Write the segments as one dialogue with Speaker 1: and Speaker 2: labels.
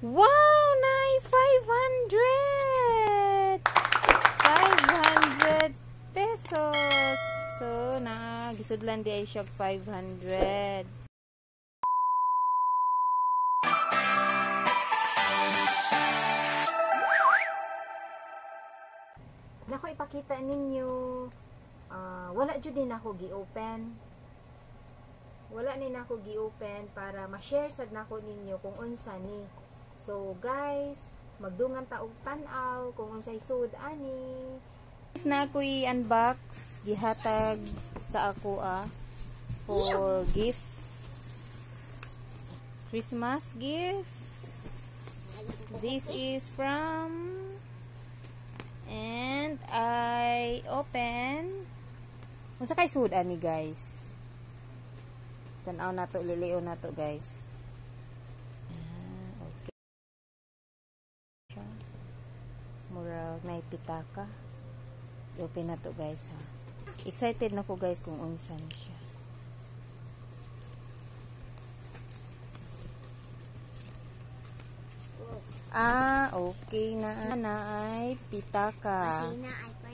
Speaker 1: Wow, nay 500 pesos. So na gisudlan di ay siya 500. Nako ipakita ninyo, wala jud din ako gi-open. Wala ni nako gi-open para ma-share sad nako ninyo kung unsa ni. So guys, magdungan ta og tan-aw kung unsay sud ani. Na ko i-unbox gihatag sa ako for gift. Christmas gift. This is from, and I open. Unsa kay sud ani guys? Tan-aw na to, liliw na to guys. Okay. Mura may pitaka. I-open na to guys ha. Excited na ko guys kung unsan siya. Okay na ay pitaka.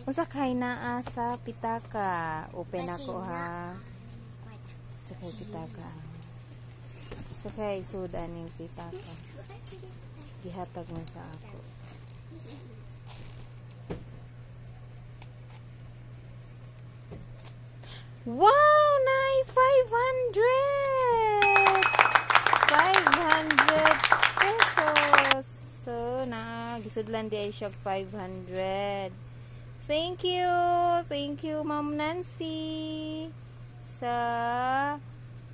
Speaker 1: Unsa kay naa sa pitaka? Open ako ha. Sakay pitaka. Sakay sud aning pitaka. Gihatag man sa ako. Wow, nay 500 pesos. So na gisudlan di ay siya 500. Thank you Ma'am Nancy sa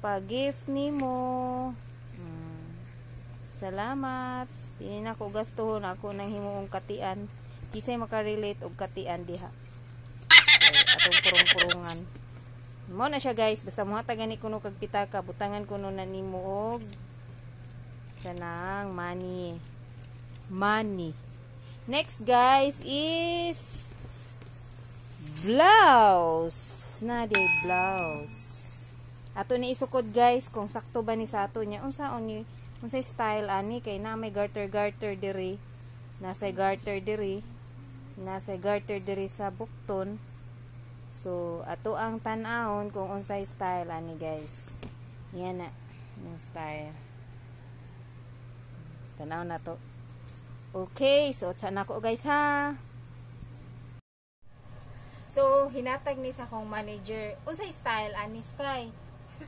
Speaker 1: pag-gift nimo. Salamat. Dili na ko gastuhon ako nang himuong katian. Kisay makarelate og katian diha. Atong purong-purungan. Mo na siya guys, basta mohatag gani kuno kag pitaka, butangan kuno na nimo og kanang money. Next guys is blouse. Na di blouse. Ato ni isukod guys kung sakto ba ni sa ato niya. Unsaon ni unsay style ani kay na may garter diri. Nasa garter diri sa bukton. So ato ang tan-awon kung unsay style ani guys. Yan na yung style. Tan-aw na to. Okay, so tsan ako guys ha. So hinatag ni sa kong manager unsay style ani Sky.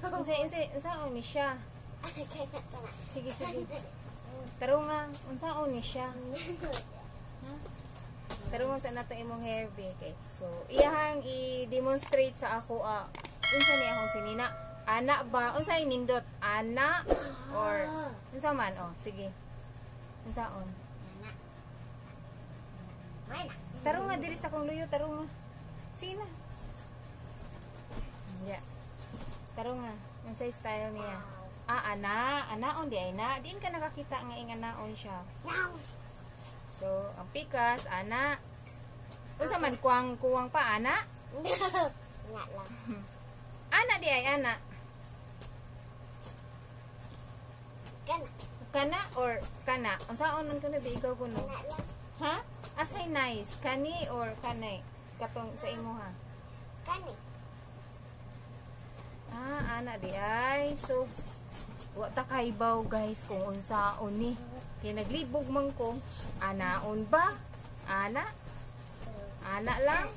Speaker 1: Unsaon ni siya? Sige. Taro nga, unsaon ni siya? Ha? Taro nga sa nato imong hair okay. So iyahang i-demonstrate sa ako unsa ni akong sinina? Ana ba? Unsay nindot? Ana or unsa man? Sige. Unsaon? Ana. Taro nga diri sa kong luyo, taro nga. Sige na. Yeah. Taro nga, yung sa style niya. Anaon di ay na. Diin ka nakakita nga anaon siya. So, ang pikas, ana. Unsa man kuwang pa, ana? Nga lang. Ana di ay ana. Kana or kana? Unsaon man kuno bi ikaw kuno? Ha? Asay nice, kani or kanay? Katong sa imo ha. Kani. Ana di ay. So wa ta kaibaw guys kung unsaon ni. Kay naglibog man ko. Anaon ba? Ana? Ana lang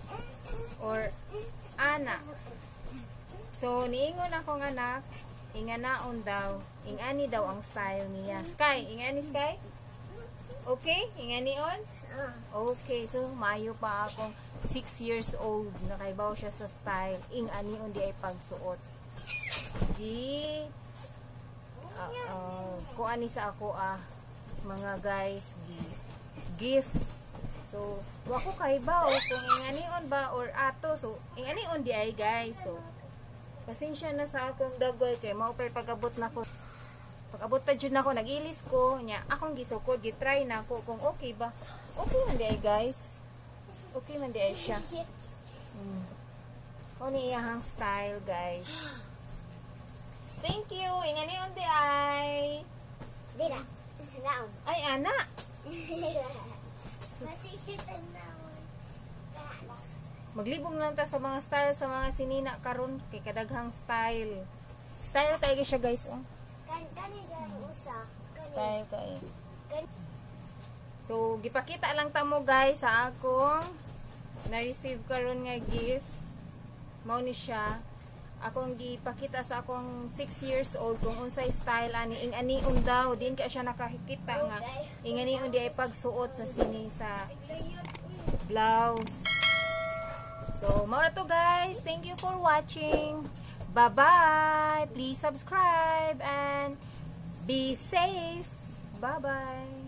Speaker 1: or ana? So niingon akong anak, inganaon daw. Ingani daw ang style niya. Sky, ingani Sky? Okay? Ingani on? Okay, so mayo pa akong 6 years old. Nakaibaw siya sa style. Ingani on di ay pagsuot. Kung ani sa ako mga guys gift. So wako kaibaw kung ingani on ba or ato. So ingani on di ay guys. So pasensya na sa akong dagoy kay mao pay pag-abot na ko. Pag-abot pa jud nako nagilis ko nya akong gisukod gitry na ko kung okay ba. Okay man di ay guys. Okay man di ay siya. Oni iyang style guys. Thank you. Ingani on di ay. Dira. Naon. Ay ana. Maglibog lang ta sa mga style sa mga sinina karon kay kadaghang style. Style kay siya guys oh. Style kay. So gipakita lang ta mo guys sa akong na-receive karon nga gift. Mao ni siya. Akong gipakita sa akong 6 years old kung unsay style ani ing-anion daw din ka siya nakakita nga ing-anion di ay pagsuot sa sini sa blouse. So mao na to guys, thank you for watching, bye bye, please subscribe and be safe, bye bye.